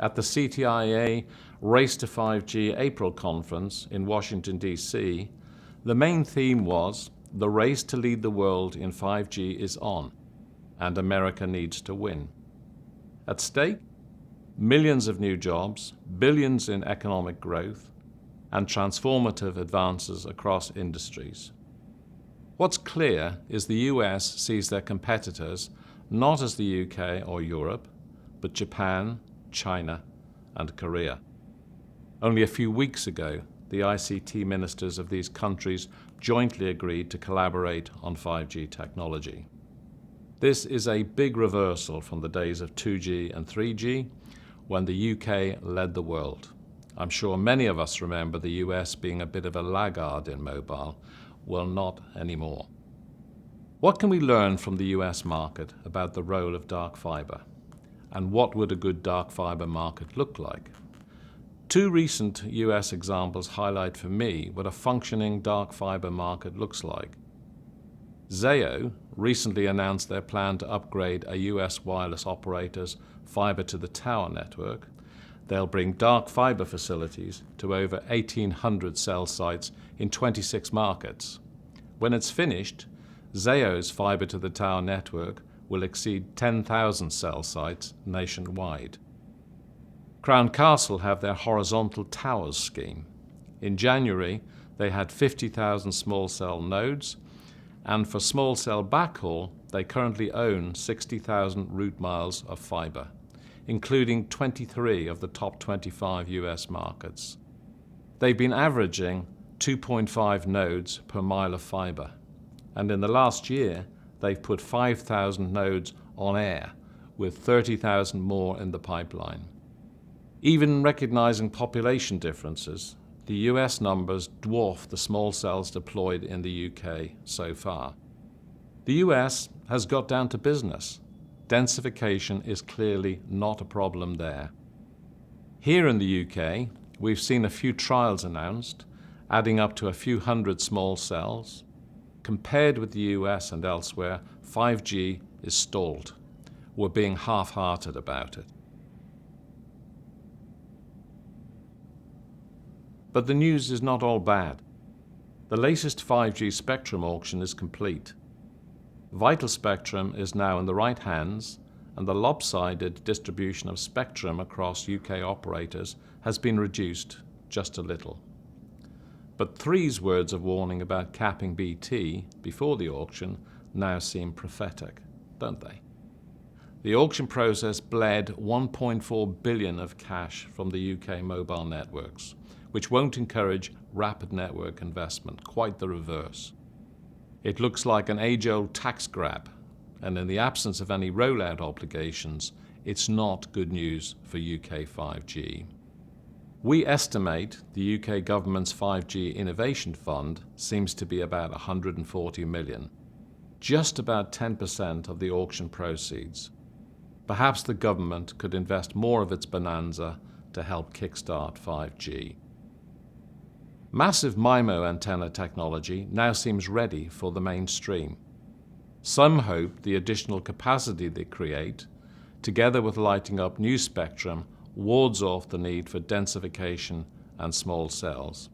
At the CTIA Race to 5G April conference in Washington, D.C., the main theme was the race to lead the world in 5G is on, and America needs to win. At stake, millions of new jobs, billions in economic growth, and transformative advances across industries. What's clear is the US sees their competitors not as the UK or Europe, but Japan, China, and Korea. Only a few weeks ago, the ICT ministers of these countries jointly agreed to collaborate on 5G technology. This is a big reversal from the days of 2G and 3G, when the UK led the world. I'm sure many of us remember the US being a bit of a laggard in mobile. Well, not anymore. What can we learn from the US market about the role of dark fibre? And what would a good dark fibre market look like? Two recent US examples highlight for me what a functioning dark fibre market looks like. Zayo recently announced their plan to upgrade a US wireless operator's fibre to the tower network. They'll bring dark fibre facilities to over 1,800 cell sites in 26 markets. When it's finished, Zayo's fibre to the tower network will exceed 10,000 cell sites nationwide. Crown Castle have their horizontal towers scheme. In January, they had 50,000 small cell nodes, and for small cell backhaul, they currently own 60,000 route miles of fibre, including 23 of the top 25 US markets. They've been averaging 2.5 nodes per mile of fibre, and in the last year, they've put 5,000 nodes on air, with 30,000 more in the pipeline. Even recognizing population differences, the US numbers dwarf the small cells deployed in the UK so far. The US has got down to business. Densification is clearly not a problem there. Here in the UK, we've seen a few trials announced, adding up to a few hundred small cells. Compared with the US and elsewhere, 5G is stalled. We're being half-hearted about it. But the news is not all bad. The latest 5G spectrum auction is complete. Vital spectrum is now in the right hands, and the lopsided distribution of spectrum across UK operators has been reduced just a little. But Three's words of warning about capping BT before the auction now seem prophetic, don't they? The auction process bled 1.4 billion of cash from the UK mobile networks, which won't encourage rapid network investment, quite the reverse. It looks like an age-old tax grab, and in the absence of any rollout obligations, it's not good news for UK 5G. We estimate the UK government's 5G Innovation Fund seems to be about 140 million, just about 10% of the auction proceeds. Perhaps the government could invest more of its bonanza to help kickstart 5G. Massive MIMO antenna technology now seems ready for the mainstream. Some hope the additional capacity they create, together with lighting up new spectrum, wards off the need for densification and small cells.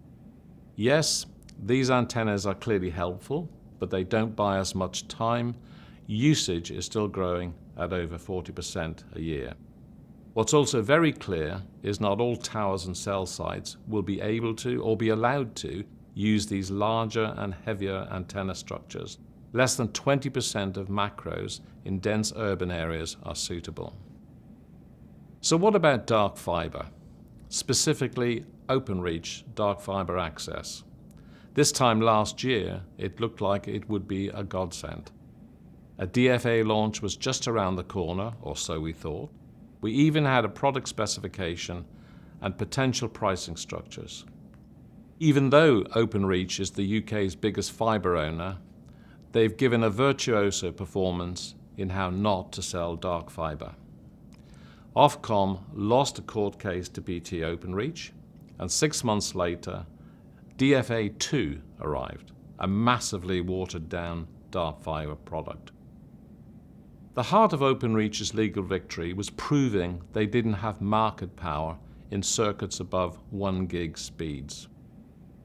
Yes, these antennas are clearly helpful, but they don't buy us much time. Usage is still growing at over 40% a year. What's also very clear is not all towers and cell sites will be able to or be allowed to use these larger and heavier antenna structures. Less than 20% of macros in dense urban areas are suitable. So what about dark fibre? Specifically, OpenReach dark fibre access. This time last year, it looked like it would be a godsend. A DFA launch was just around the corner, or so we thought. We even had a product specification and potential pricing structures. Even though OpenReach is the UK's biggest fibre owner, they've given a virtuoso performance in how not to sell dark fibre. Ofcom lost a court case to BT OpenReach, and 6 months later, DFA 2 arrived, a massively watered-down dark fibre product. The heart of Openreach's legal victory was proving they didn't have market power in circuits above 1 gig speeds.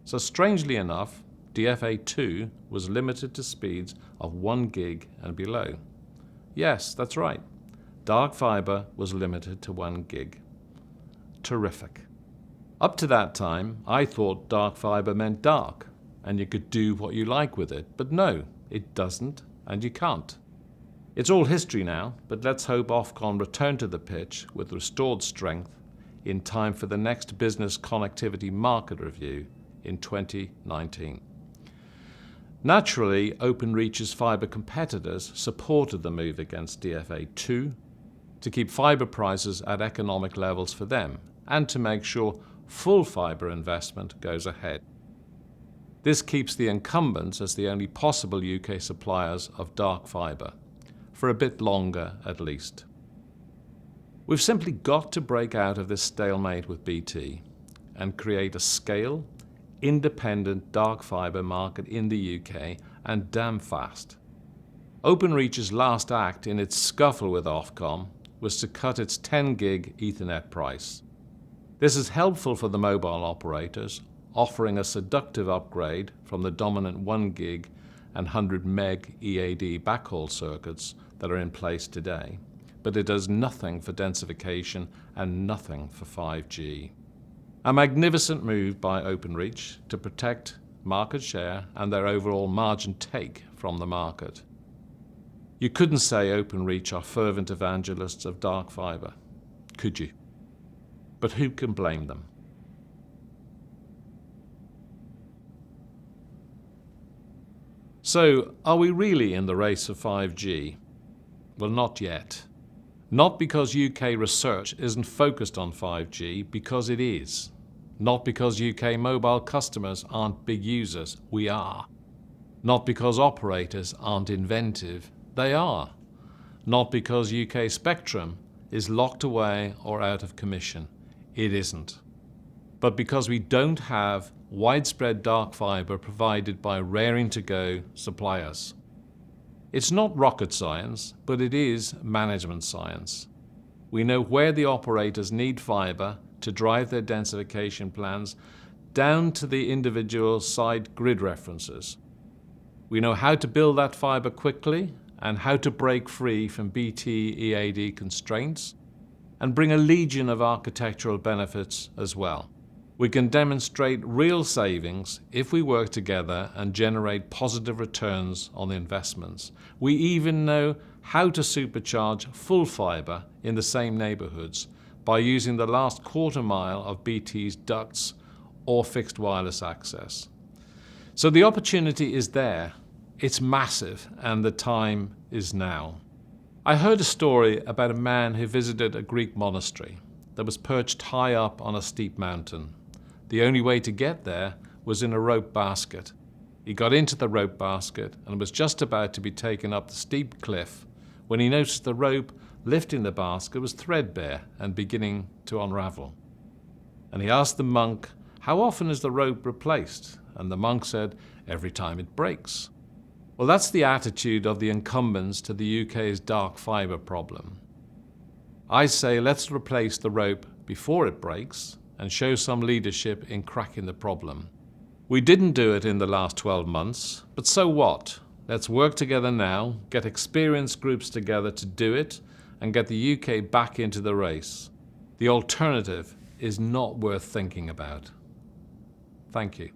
So strangely enough, DFA2 was limited to speeds of 1 gig and below. Yes, that's right. Dark Fibre was limited to 1 gig. Terrific. Up to that time, I thought dark fibre meant dark, and you could do what you like with it. But no, it doesn't, and you can't. It's all history now, but let's hope Ofcom return to the pitch with restored strength in time for the next business connectivity market review in 2019. Naturally, Openreach's fibre competitors supported the move against DFA2 to keep fibre prices at economic levels for them and to make sure full fibre investment goes ahead. This keeps the incumbents as the only possible UK suppliers of dark fibre, for a bit longer at least. We've simply got to break out of this stalemate with BT and create a scale, independent dark fibre market in the UK, and damn fast. Openreach's last act in its scuffle with Ofcom was to cut its 10 gig Ethernet price. This is helpful for the mobile operators, offering a seductive upgrade from the dominant 1 gig and 100 meg EAD backhaul circuits that are in place today, but it does nothing for densification and nothing for 5G. A magnificent move by Openreach to protect market share and their overall margin take from the market. You couldn't say Openreach are fervent evangelists of dark fibre, could you? But who can blame them? So, are we really in the race of 5G? Well, not yet. Not because UK research isn't focused on 5G, because it is. Not because UK mobile customers aren't big users, we are. Not because operators aren't inventive, they are. Not because UK spectrum is locked away or out of commission, it isn't. But because we don't have widespread dark fibre provided by raring-to-go suppliers. It's not rocket science, but it is management science. We know where the operators need fibre to drive their densification plans down to the individual site grid references. We know how to build that fibre quickly and how to break free from BT EAD constraints and bring a legion of architectural benefits as well. We can demonstrate real savings if we work together and generate positive returns on the investments. We even know how to supercharge full fibre in the same neighbourhoods by using the last quarter mile of BT's ducts or fixed wireless access. So the opportunity is there. It's massive, and the time is now. I heard a story about a man who visited a Greek monastery that was perched high up on a steep mountain. The only way to get there was in a rope basket. He got into the rope basket and was just about to be taken up the steep cliff when he noticed the rope lifting the basket was threadbare and beginning to unravel. And he asked the monk, "How often is the rope replaced?" And the monk said, "Every time it breaks." Well, that's the attitude of the incumbents to the UK's dark fibre problem. I say let's replace the rope before it breaks and show some leadership in cracking the problem. We didn't do it in the last 12 months, but so what? Let's work together now, get experienced groups together to do it, and get the UK back into the race. The alternative is not worth thinking about. Thank you.